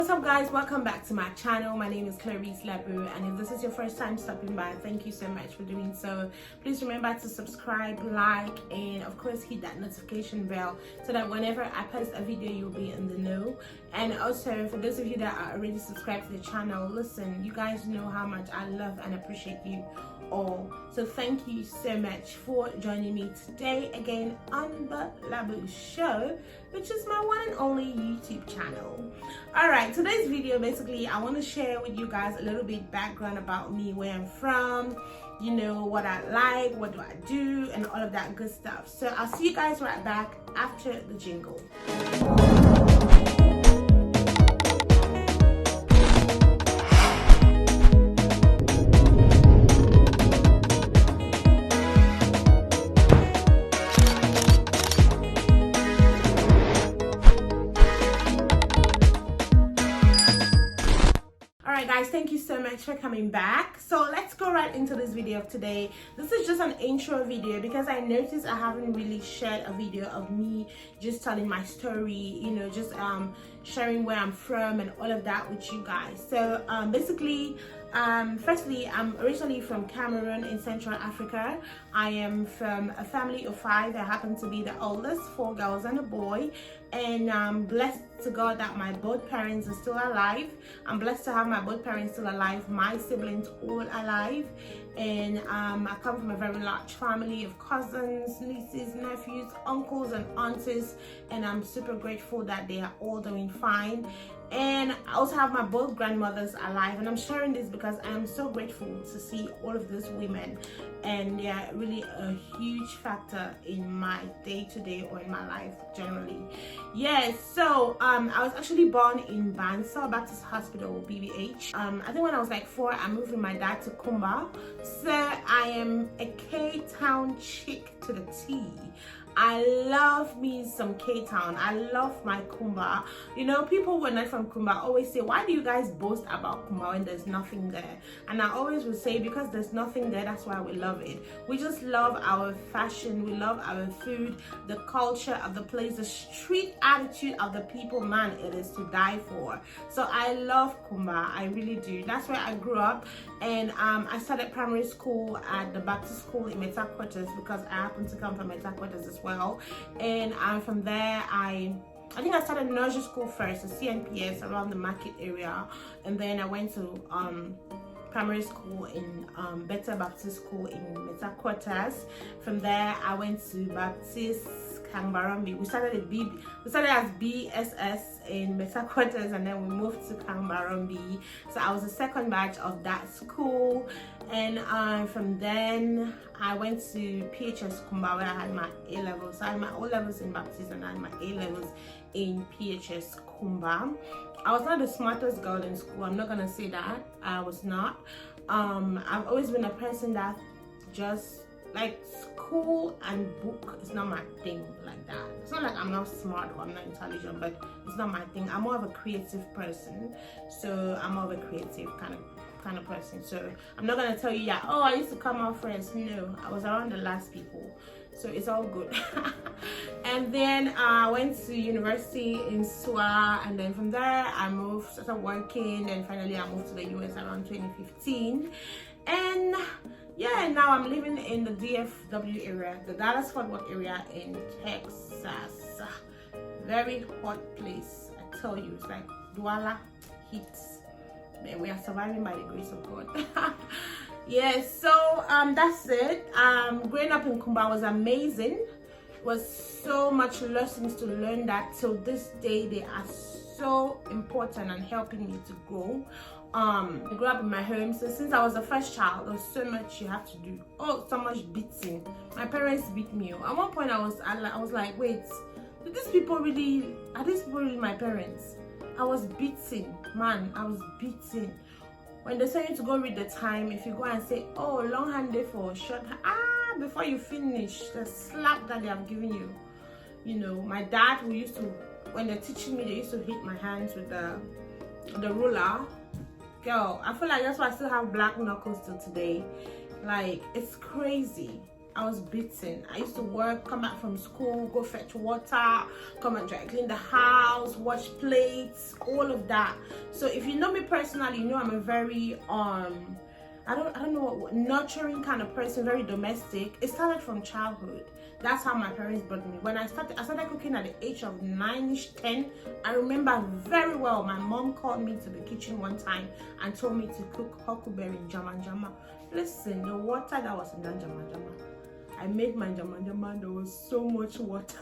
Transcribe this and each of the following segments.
What's up guys, welcome back to my channel. My name is LABU, and if this is your first time stopping by, thank you so much for doing so. Please remember to subscribe, like, and of course hit that notification bell so that whenever I post a video you'll be in the know. And also for those of you that are already subscribed to the channel, listen, you guys know how much I love and appreciate you all, so thank you so much for joining me today again on the LABU show, which is my one and only YouTube channel. All right, today's video, basically I want to share with you guys a little bit background about me, where I'm from, you know, what I like, what do I do, and all of that good stuff. So I'll see you guys right back after the jingle. Guys, thank you so much for coming back. So let's go right into this video of today. This is just an intro video because I noticed I haven't really shared a video of me just telling my story, you know, just sharing where I'm from and all of that with you guys. So basically, firstly, I'm originally from Cameroon in Central Africa. I am from a family of 5. I happen to be the oldest, 4 girls and a boy, and I'm blessed to God that my both parents are still alive. I'm blessed to have my both parents still alive, my siblings all alive, and I come from a very large family of cousins, nieces, nephews, uncles and aunties, and I'm super grateful that they are all doing fine. And I also have my both grandmothers alive, and I'm sharing this because I am so grateful to see all of these women, and they are really a huge factor in my day-to-day or in my life generally. Yes, so I was actually born in Bansa Baptist Hospital, BBH. I think when I was like 4, I moved with my dad to Kumba. So I am a K-Town chick to the T. I love me some K-Town. I love my Kumba. You know, people who are not from Kumba always say, why do you guys boast about Kumba when there's nothing there? And I always would say, because there's nothing there, that's why we love it. We just love our fashion, we love our food, the culture of the place, the street attitude of the people. Man, it is to die for. So I love Kumba, I really do. That's where I grew up, and I started primary school at the Baptist school in Meta Quarters because I happen to come from Meta Quarters as well. And from there I think I started nursery school first, the CNPS around the market area, and then I went to primary school in Better Baptist School in Meta Quarters. From there I went to Baptist Kangbarambi. We started as BSS in Meta Quarters, and then we moved to Kangbarambi. So I was the second batch of that school, and from then I went to PHS Kumba, where I had my A levels. So I had my O levels in Baptist, and I had my A levels in PHS Kumba. I was not the smartest girl in school, I'm not gonna say that. I was not. I've always been a person that just like school and book is not my thing like that. It's not like I'm not smart or I'm not intelligent, but it's not my thing. I'm more of a creative person, so I'm more of a creative kind of person. So I'm not gonna tell you that, oh, I used to come out first. No, I was around the last people, so it's all good. And then I went to university in SWA, and then from there I started working, and finally I moved to the US around 2015. And yeah, now I'm living in the DFW area, the Dallas-Fort Worth area in Texas. Very hot place, I tell you. It's like Douala heat. Man, we are surviving by the grace of God. Yes, so that's it. Growing up in Kumba was amazing. It was so much lessons to learn that till this day they are so important and helping me to grow. I grew up in my home, so since I was the first child, there was so much you have to do. Oh, so much beating. My parents beat me. At one point I was like, wait, are these people really my parents? I was beaten, man. I was beaten. When they send you to go read the time, if you go and say, oh, long hand day for short hand, before you finish, the slap that they have given you. You know, my dad, who used to, when they're teaching me, they used to hit my hands with the ruler. Girl, I feel like that's why I still have black knuckles till today. Like, it's crazy. I was beaten. I used to work, come back from school, go fetch water, come and dry clean the house, wash plates, all of that. So if you know me personally, you know I'm a very I don't know what nurturing kind of person, very domestic. It started from childhood. That's how my parents brought me. When I started cooking at the age of 9ish, 10. I remember very well. My mom called me to the kitchen one time and told me to cook huckleberry jama jama. Listen, the water that was in that jama jama, I made my jama jama. There was so much water.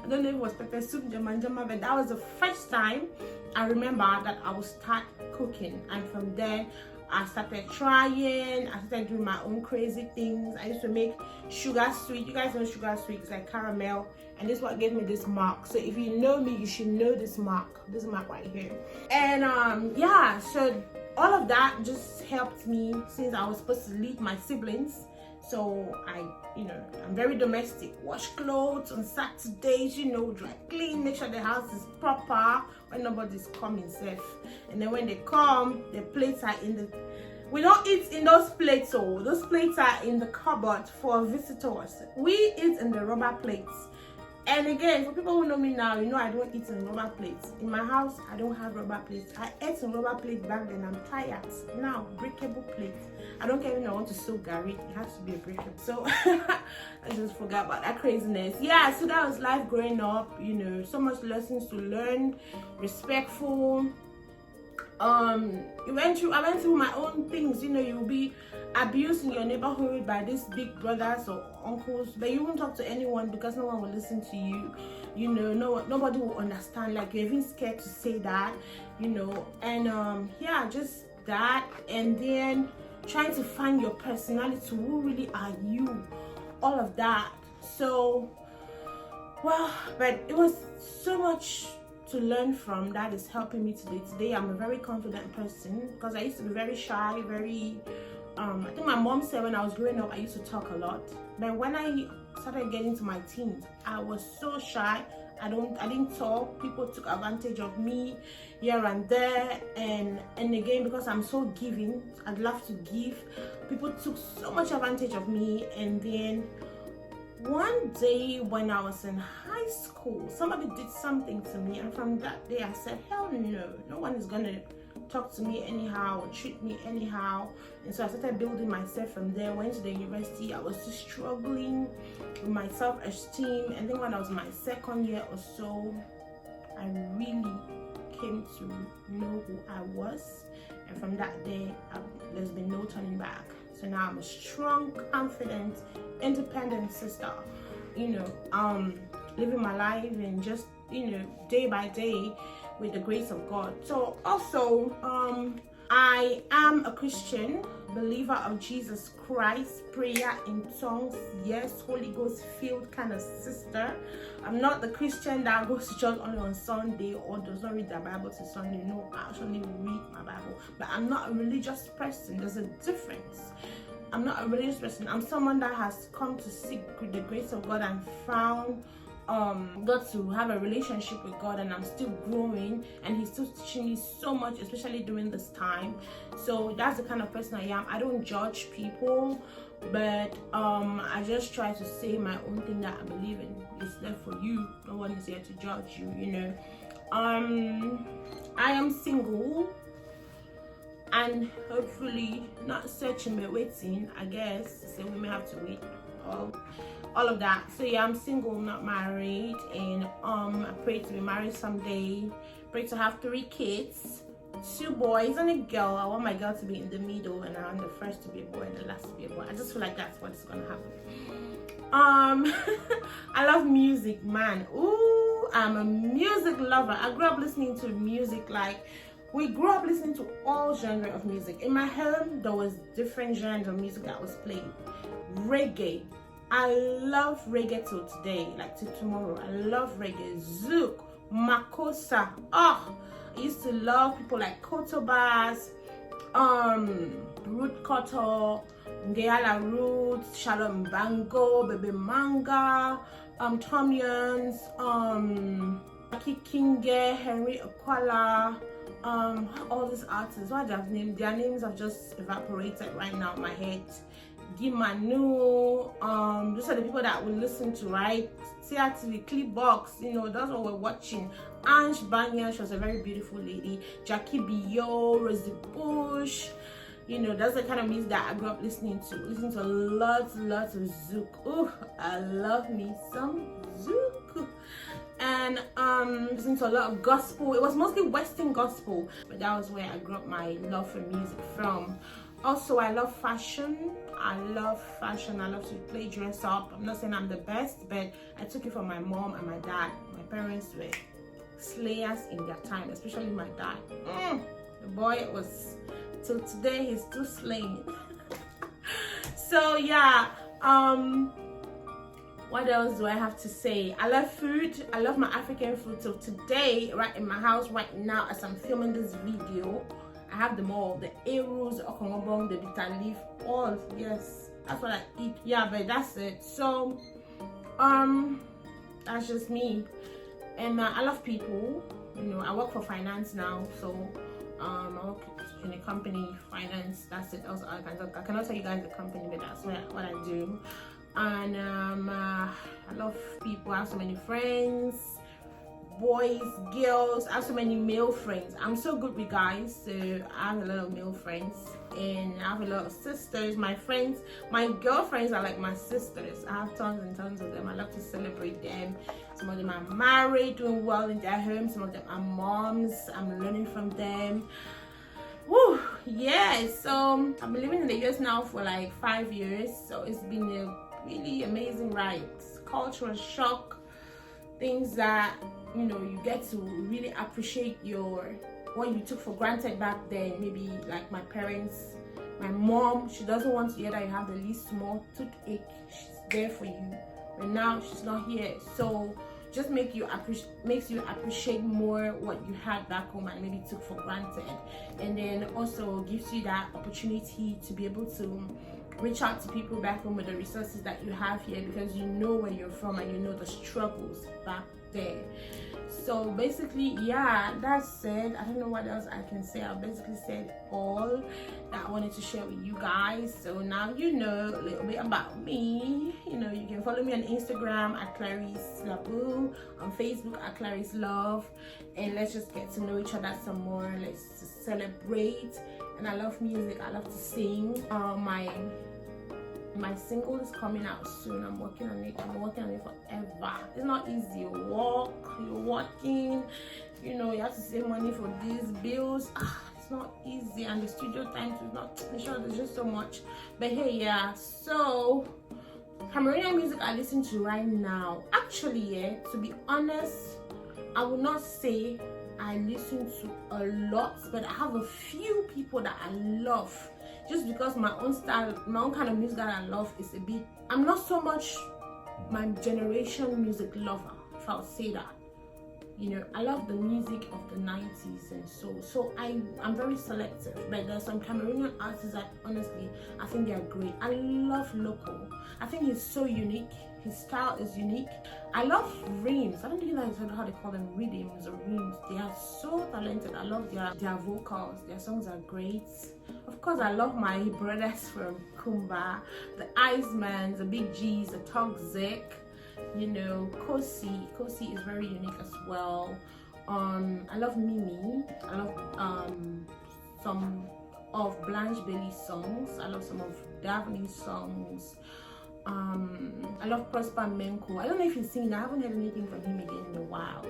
I don't know if it was pepper soup jama jama, but that was the first time I remember that I would start cooking, and from there I started trying. I started doing my own crazy things. I used to make sugar sweet. You guys know sugar sweet is like caramel, and this is what gave me this mark. So if you know me, you should know this mark right here. And yeah, so all of that just helped me since I was supposed to lead my siblings. So I'm very domestic. Wash clothes on Saturdays, dry clean, make sure the house is proper when nobody's coming safe. And then when they come, the plates are in the, we don't eat in those plates, so those plates are in the cupboard for visitors. We eat in the rubber plates. And again, for people who know me now, I don't eat in rubber plates. In my house, I don't have rubber plates. I ate in rubber plates back then. I'm tired. Now, breakable plates. I don't care if I want to sew Gary. It has to be a breakable. So, I just forgot about that craziness. Yeah, so that was life growing up. So much lessons to learn. Respectful. I went through my own things. You'll be abused in your neighborhood by these big brothers or uncles, but you won't talk to anyone because no one will listen to you. Nobody will understand. Like, you're even scared to say that. And yeah, just that. And then trying to find your personality. Who really are you? All of that. So, well, but it was so much to learn from that is helping me today. Today I'm a very confident person, because I used to be very shy, very I think my mom said when I was growing up I used to talk a lot, but when I started getting to my teens I was so shy. I didn't talk. People took advantage of me here and there, and again, because I'm so giving, I'd love to give, people took so much advantage of me. And then one day when I was in high school, somebody did something to me, and from that day I said, hell no, no one is gonna talk to me anyhow or treat me anyhow. And so I started building myself from there. Went to the university. I was just struggling with my self-esteem. And then when I was in my second year or so, I really came to know who I was, and from that day there's been no turning back. So now I'm a strong, confident, independent sister, living my life and just day by day with the grace of God. So also I am a Christian, believer of Jesus Christ, prayer in tongues, yes, Holy Ghost filled kind of sister. I'm not the Christian that goes to church only on Sunday or does not read the Bible to Sunday. No, I actually read my Bible, but I'm not a religious person. There's a difference. I'm not a religious person. I'm someone that has come to seek the grace of God and found got to have a relationship with God, and I'm still growing, and He's still teaching me so much, especially during this time. So that's the kind of person I am. I don't judge people, but I just try to say my own thing that I believe in. It's there for you. No one is here to judge you. I am single and hopefully not searching but waiting, I guess. So we may have to wait. All of that. So yeah, I'm single, not married, and I pray to be married someday. Pray to have 3 kids, 2 boys and a girl. I want my girl to be in the middle, and I want the first to be a boy and the last to be a boy. I just feel like that's what's gonna happen. I love music, man. Ooh, I'm a music lover. I grew up listening to music. Like, we grew up listening to all genre of music. In my home there was different genres of music that was played. Reggae, I love reggae till today, like till tomorrow. I love reggae. Zouk, Makossa. I used to love people like Kotobas, Root Koto, Ngeala Roots, Shalom Bango, Baby Manga, Tomians, Kikinge, Henry Okwala, all these artists. What I've named, their names have just evaporated right now in my head. Gimanu, those are the people that we listen to, right? CRTV, Clipbox, you know, that's what we're watching. Ange Banya, she was a very beautiful lady. Jackie Bio, Rosie Bush, you know, that's the kind of music that I grew up listening to. Listen to lots of Zouk. Oh, I love me some Zouk. And listen to a lot of gospel. It was mostly Western gospel, but that was where I grew up my love for music from. Also, I love fashion. I love to play dress up. I'm not saying I'm the best, but I took it from my mom and my dad. My parents were slayers in their time, especially my dad. The boy was, till today, he's still slaying. So yeah, what else do I have to say? I love food. I love my African food. So today, right in my house right now, as I'm filming this video, I have them all. The arrows, the okongobong, the bitter leaf, all. Yes, that's what I eat. Yeah, but that's it. So, that's just me. And I love people. You know, I work for finance now. So, I work in a company, finance. That's it. Also, I cannot tell you guys the company, but that's what I do. And I love people. I have so many friends, boys, girls. I have so many male friends. I'm so good with guys, so I have a lot of male friends, and I have a lot of sisters. My friends, my girlfriends are like my sisters. I have tons and tons of them. I love to celebrate them. Some of them are married, doing well in their homes. Some of them are moms. I'm learning from them. Woo, yeah. So I've been living in the US now for like 5 years, so it's been a really amazing ride. Cultural shock, things that, you know, you get to really appreciate what you took for granted back then. Maybe like my parents, my mom, she doesn't want to hear that you have the least small toothache. She's there for you, but now she's not here. So just makes you appreciate more what you had back home and maybe took for granted. And then also gives you that opportunity to be able to reach out to people back home with the resources that you have here, because you know where you're from and you know the struggles back there. So basically, yeah, that's it. I don't know what else I can say. I basically said all that I wanted to share with you guys. So now you know a little bit about me. You know, you can follow me on Instagram at Clarice LABU, on Facebook at Clarice Love, and let's just get to know each other some more. Let's just celebrate. And I love music. I love to sing. My single is coming out soon. I'm working on it. I'm working on it forever. It's not easy. You're working, you know, you have to save money for these bills. It's not easy, and the studio time is not sure. There's just so much. But hey, yeah. So Cameroonian music I listen to right now. Actually, yeah, to be honest, I will not say I listen to a lot, but I have a few people that I love, just because my own style, my own kind of music that I love is a bit, I'm not so much my generation music lover, if I'll say that. You know, I love the music of the 90s and so I'm very selective, but there's some Cameroonian artists that honestly I think they are great. I love Loco. I think he's so unique. His style is unique. I love Reams. I don't think that's how they call them, rhythms or Reams. They are so talented. I love their vocals. Their songs are great. Of course, I love my brothers from Kumba, the Iceman, the Big G's, the Toxic. You know, Kosi is very unique as well. I love Mimi. I love some of Blanche Bailey's songs. I love some of Daphne's songs. I love Prosper Menko. I don't know if you've seen, I haven't heard anything from him again in a while.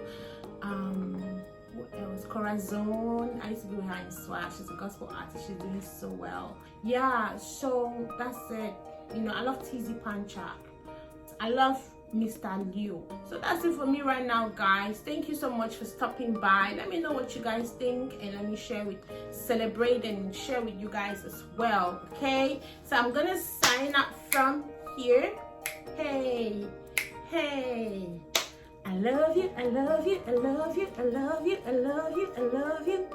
Who else? Corazon. I used to be with her in Swag. She's a gospel artist. She's doing so well. Yeah, so that's it. You know, I love TZ Panchak. I love Mr. Leo. So that's it for me right now, guys. Thank you so much for stopping by. Let me know what you guys think, and let me celebrate and share with you guys as well. Okay, so I'm gonna sign up from here. Hey, I love you, I love you, I love you, I love you, I love you, I love you.